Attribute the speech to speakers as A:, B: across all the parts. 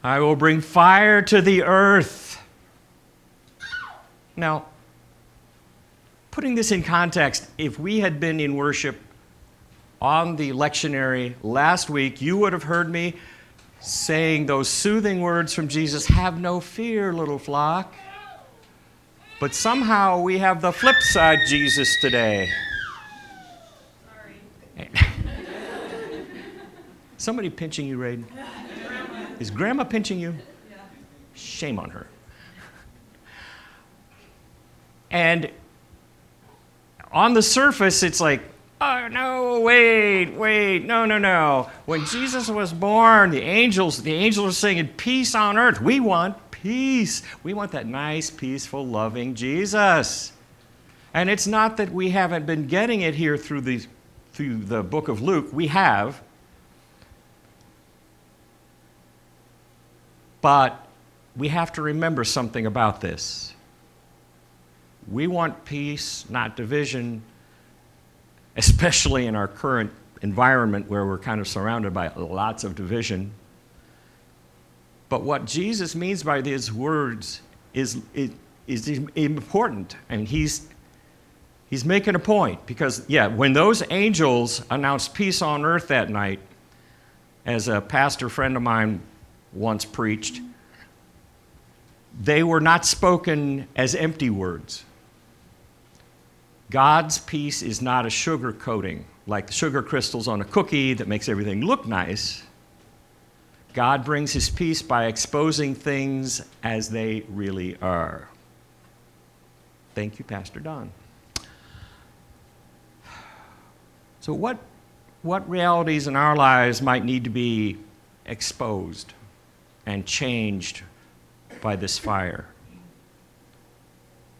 A: I will bring fire to the earth. Now, putting this in context, if we had been in worship on the lectionary last week, you would have heard me saying those soothing words from Jesus, "Have no fear, little flock." But somehow we have the flip side Jesus today. Sorry. Somebody pinching you, Raiden? Is Grandma pinching you? Yeah. Shame on her. And on the surface, it's like, oh, no, wait, no. When Jesus was born, the angels were singing, "Peace on earth." We want peace. We want that nice, peaceful, loving Jesus. And it's not that we haven't been getting it here through the book of Luke. We have. But we have to remember something about this. We want peace, not division, especially in our current environment where we're kind of surrounded by lots of division. But what Jesus means by these words is important, and he's making a point. Because, when those angels announced peace on earth that night, as a pastor friend of mine once preached, they were not spoken as empty words. God's peace is not a sugar coating, like the sugar crystals on a cookie that makes everything look nice. God brings his peace by exposing things as they really are. Thank you, Pastor Don. So what realities in our lives might need to be exposed and changed by this fire?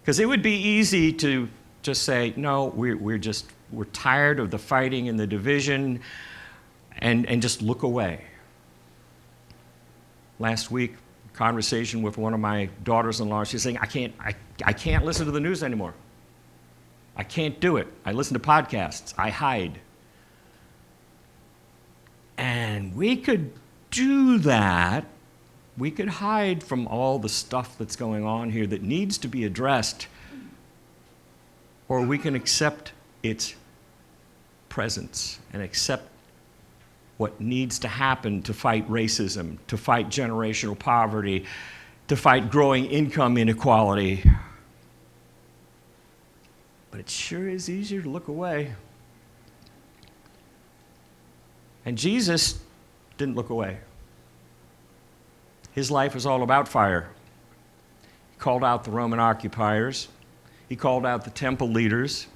A: Because it would be easy to just say, no, we're tired of the fighting and the division, and just look away. Last week, conversation with one of my daughters-in-law, she's saying, I can't listen to the news anymore. I can't do it. I listen to podcasts. I hide. And we could do that. We could hide from all the stuff that's going on here that needs to be addressed, or we can accept its presence and accept what needs to happen to fight racism, to fight generational poverty, to fight growing income inequality. But it sure is easier to look away. And Jesus didn't look away. His life was all about fire. He called out the Roman occupiers. He called out the temple leaders.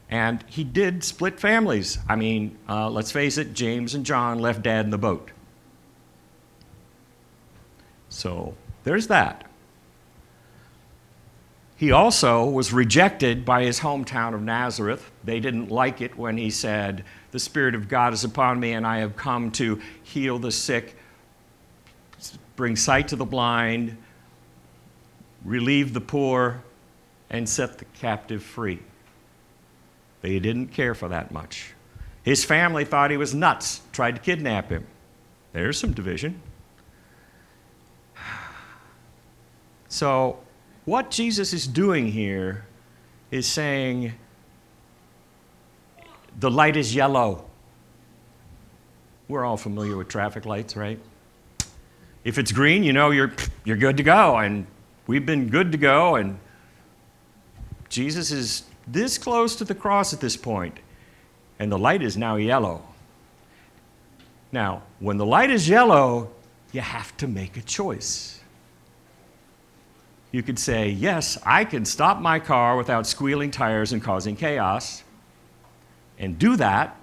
A: And he did split families. I mean, let's face it, James and John left Dad in the boat. So there's that. He also was rejected by his hometown of Nazareth. They didn't like it when he said, "The Spirit of God is upon me, and I have come to heal the sick, bring sight to the blind, relieve the poor, and set the captive free." They didn't care for that much. His family thought he was nuts, tried to kidnap him. There's some division. So what Jesus is doing here is saying, the light is yellow. We're all familiar with traffic lights, right? If it's green, you know you're good to go, and we've been good to go, and Jesus is this close to the cross at this point, and the light is now yellow. Now, when the light is yellow, you have to make a choice. You could say, yes, I can stop my car without squealing tires and causing chaos, and do that,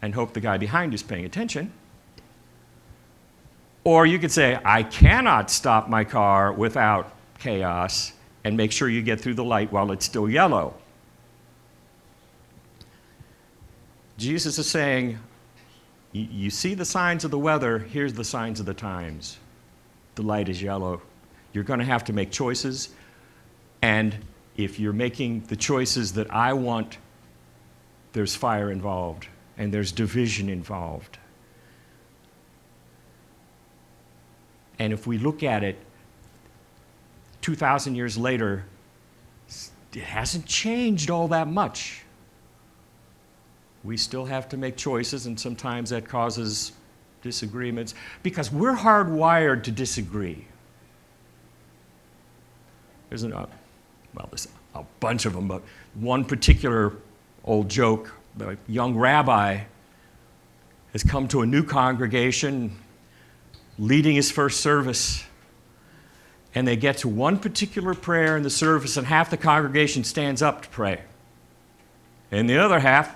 A: and hope the guy behind you is paying attention. Or you could say, I cannot stop my car without chaos, and make sure you get through the light while it's still yellow. Jesus is saying, you see the signs of the weather, here's the signs of the times. The light is yellow. You're going to have to make choices, and if you're making the choices that I want, there's fire involved, and there's division involved. And if we look at it 2,000 years later, it hasn't changed all that much. We still have to make choices, and sometimes that causes disagreements because we're hardwired to disagree. There's there's a bunch of them, but one particular old joke, the young rabbi has come to a new congregation leading his first service, and they get to one particular prayer in the service, and half the congregation stands up to pray, and the other half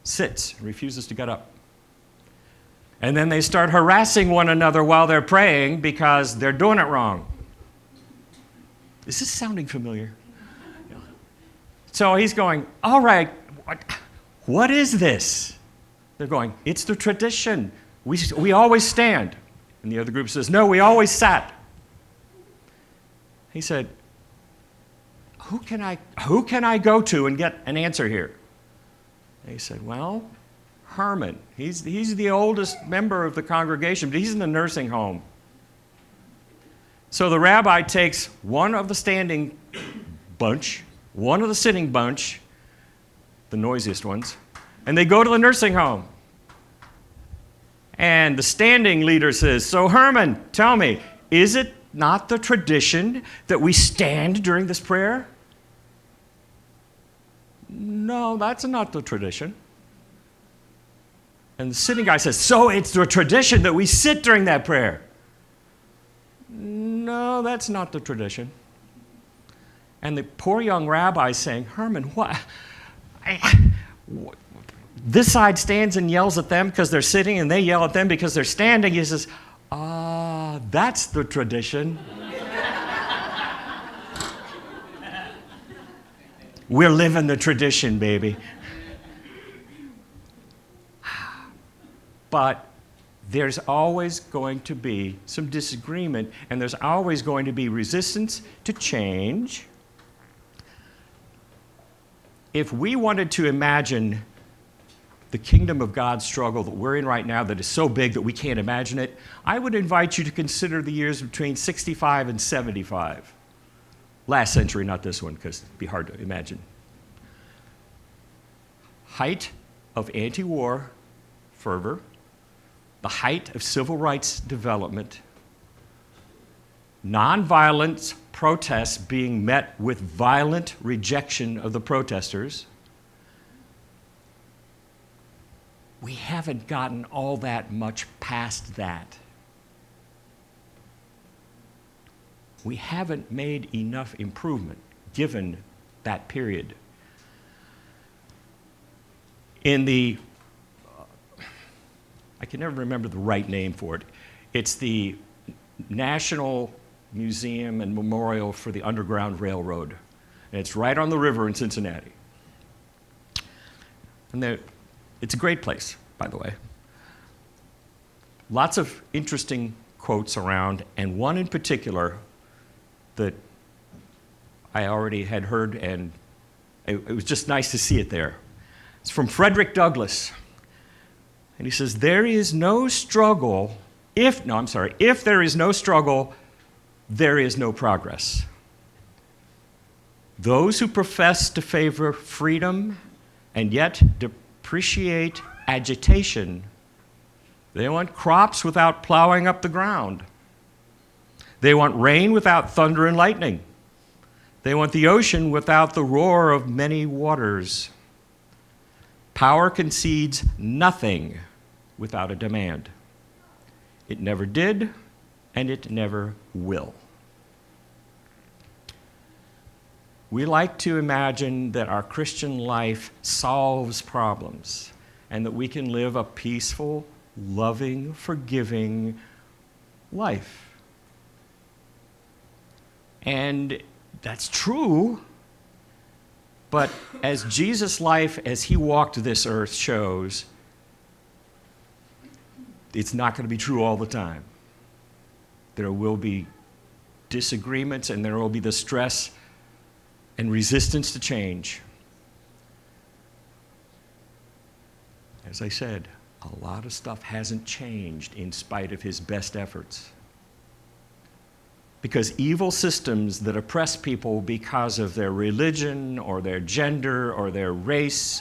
A: sits, refuses to get up. And then they start harassing one another while they're praying because they're doing it wrong. Is this sounding familiar? So he's going, all right, what is this? They're going, it's the tradition. We always stand. And the other group says, no, we always sat. He said, who can I go to and get an answer here? And he said, well, Herman. He's the oldest member of the congregation, but he's in the nursing home. So the rabbi takes one of the standing bunch, one of the sitting bunch, the noisiest ones, and they go to the nursing home. And the standing leader says, so Herman, tell me, is it not the tradition that we stand during this prayer? No, that's not the tradition. And the sitting guy says, so it's the tradition that we sit during that prayer? No, that's not the tradition. And the poor young rabbi is saying, Herman, what? This side stands and yells at them because they're sitting, and they yell at them because they're standing. He says, that's the tradition. We're living the tradition, baby. But there's always going to be some disagreement, and there's always going to be resistance to change. If we wanted to imagine the kingdom of God struggle that we're in right now that is so big that we can't imagine it, I would invite you to consider the years between 65 and 75. Last century, not this one, because it'd be hard to imagine. Height of anti-war fervor, the height of civil rights development, nonviolent protests being met with violent rejection of the protesters. We haven't gotten all that much past that. We haven't made enough improvement given that period. In the I can never remember the right name for it. It's the National Museum and Memorial for the Underground Railroad. And it's right on the river in Cincinnati. And it's a great place, by the way. Lots of interesting quotes around, and one in particular that I already had heard, and it was just nice to see it there. It's from Frederick Douglass. And he says, there is no struggle, if there is no struggle, there is no progress. Those who profess to favor freedom and yet depreciate agitation, they want crops without plowing up the ground. They want rain without thunder and lightning. They want the ocean without the roar of many waters. Power concedes nothing without a demand. It never did, and it never will. We like to imagine that our Christian life solves problems and that we can live a peaceful, loving, forgiving life. And that's true. But as Jesus' life, as he walked this earth, shows, it's not going to be true all the time. There will be disagreements, and there will be the stress and resistance to change. As I said, a lot of stuff hasn't changed in spite of his best efforts. Because evil systems that oppress people because of their religion or their gender or their race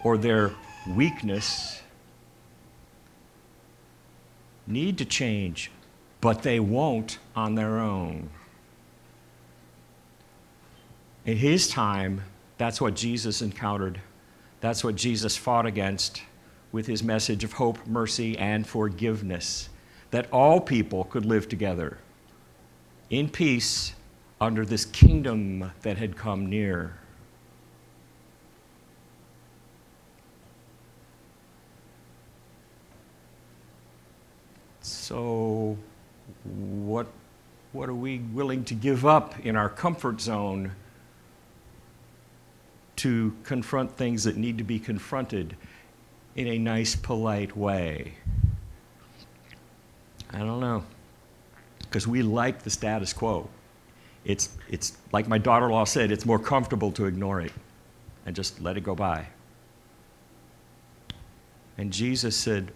A: or their weakness need to change, but they won't on their own. In his time, that's what Jesus encountered. That's what Jesus fought against with his message of hope, mercy, and forgiveness, that all people could live together in peace under this kingdom that had come near. So, what are we willing to give up in our comfort zone to confront things that need to be confronted in a nice, polite way? I don't know. Because we like the status quo. It's like my daughter-in-law said, it's more comfortable to ignore it and just let it go by. And Jesus said,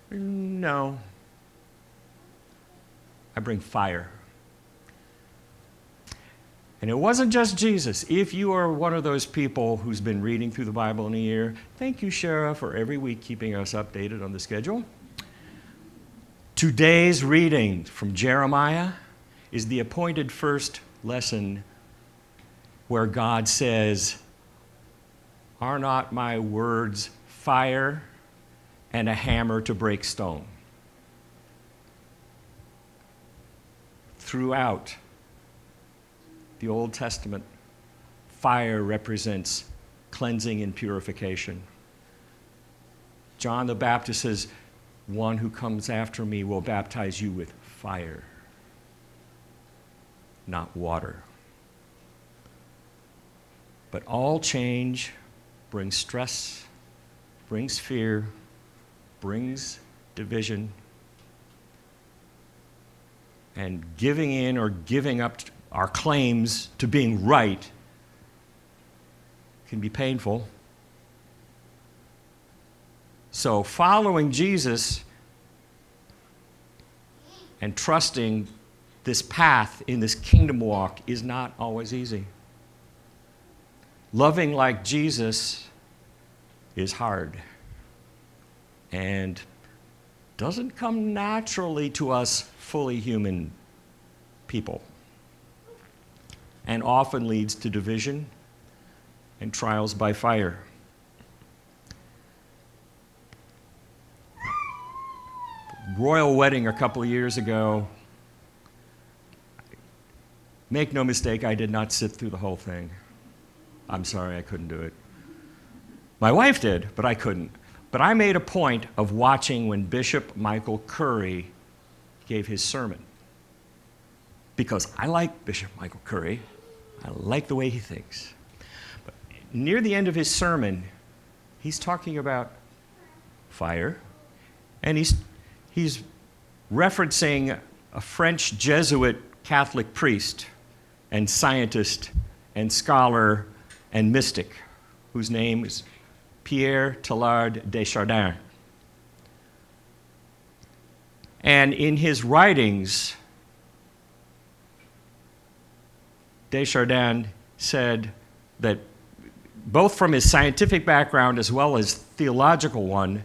A: no. I bring fire. And it wasn't just Jesus. If you are one of those people who's been reading through the Bible in a year, thank you, Shara, for every week keeping us updated on the schedule. Today's reading from Jeremiah is the appointed first lesson where God says, "Are not my words fire and a hammer to break stone?" Throughout the Old Testament, fire represents cleansing and purification. John the Baptist says, "One who comes after me will baptize you with fire, not water." But all change brings stress, brings fear, brings division. And giving in or giving up our claims to being right can be painful. So following Jesus and trusting this path in this kingdom walk is not always easy. Loving like Jesus is hard and doesn't come naturally to us fully human people, and often leads to division and trials by fire. Royal wedding a couple of years ago. Make no mistake, I did not sit through the whole thing. I'm sorry, I couldn't do it. My wife did, but I couldn't. But I made a point of watching when Bishop Michael Curry gave his sermon, because I like Bishop Michael Curry. I like the way he thinks. But near the end of his sermon, he's talking about fire, and he's referencing a French Jesuit Catholic priest and scientist and scholar and mystic whose name is Pierre Teilhard de Chardin. And in his writings, Desjardins said that both from his scientific background as well as theological one,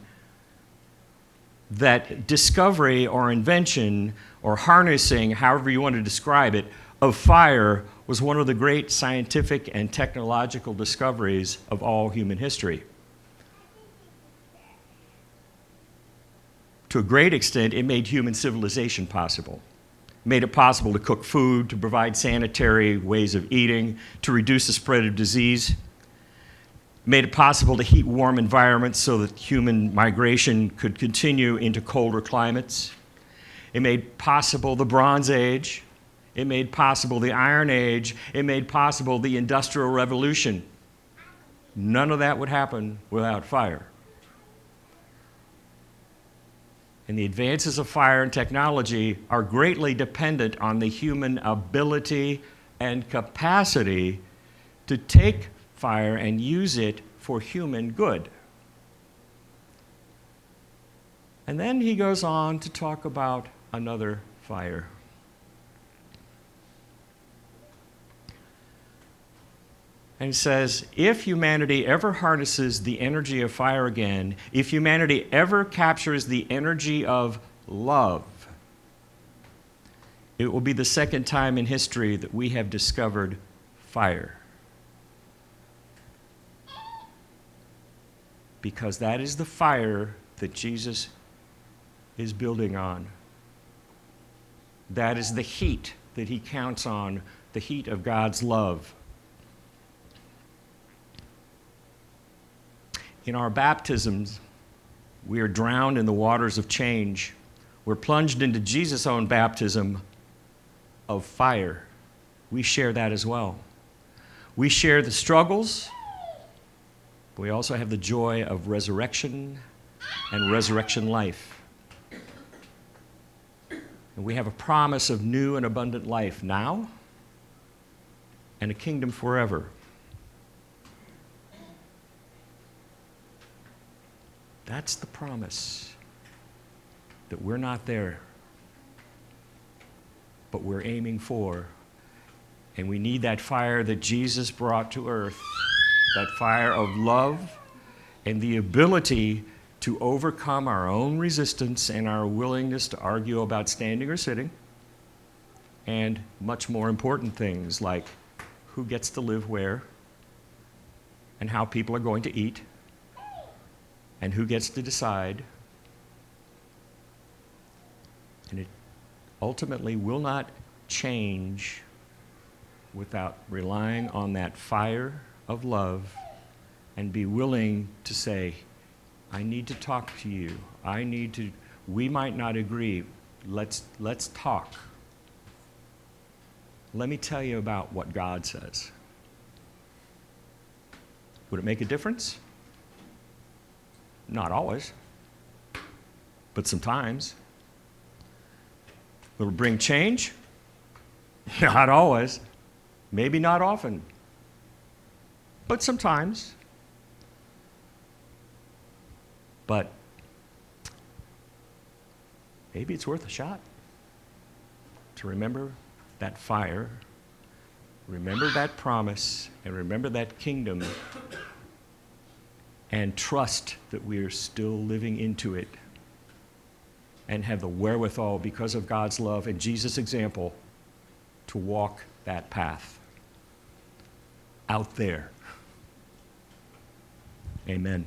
A: that discovery or invention or harnessing, however you want to describe it, of fire was one of the great scientific and technological discoveries of all human history. To a great extent, it made human civilization possible. It made it possible to cook food, to provide sanitary ways of eating, to reduce the spread of disease. It made it possible to heat warm environments so that human migration could continue into colder climates. It made possible the Bronze Age. It made possible the Iron Age. It made possible the Industrial Revolution. None of that would happen without fire. And the advances of fire and technology are greatly dependent on the human ability and capacity to take fire and use it for human good. And then he goes on to talk about another fire. And it says, if humanity ever harnesses the energy of fire again, if humanity ever captures the energy of love, it will be the second time in history that we have discovered fire. Because that is the fire that Jesus is building on. That is the heat that he counts on, the heat of God's love. In our baptisms, we are drowned in the waters of change. We're plunged into Jesus' own baptism of fire. We share that as well. We share the struggles, but we also have the joy of resurrection and resurrection life. And we have a promise of new and abundant life now and a kingdom forever. That's the promise, that we're not there, but we're aiming for. And we need that fire that Jesus brought to earth, that fire of love and the ability to overcome our own resistance and our willingness to argue about standing or sitting, and much more important things like who gets to live where and how people are going to eat and who gets to decide. And it ultimately will not change without relying on that fire of love and be willing to say, I need to talk to you. We might not agree. Let's talk. Let me tell you about what God says. Would it make a difference? Not always, but sometimes. Will it bring change? Not always. Maybe not often, but sometimes. But maybe it's worth a shot to remember that fire, remember that promise, and remember that kingdom, and trust that we are still living into it and have the wherewithal, because of God's love and Jesus' example, to walk that path out there. Amen.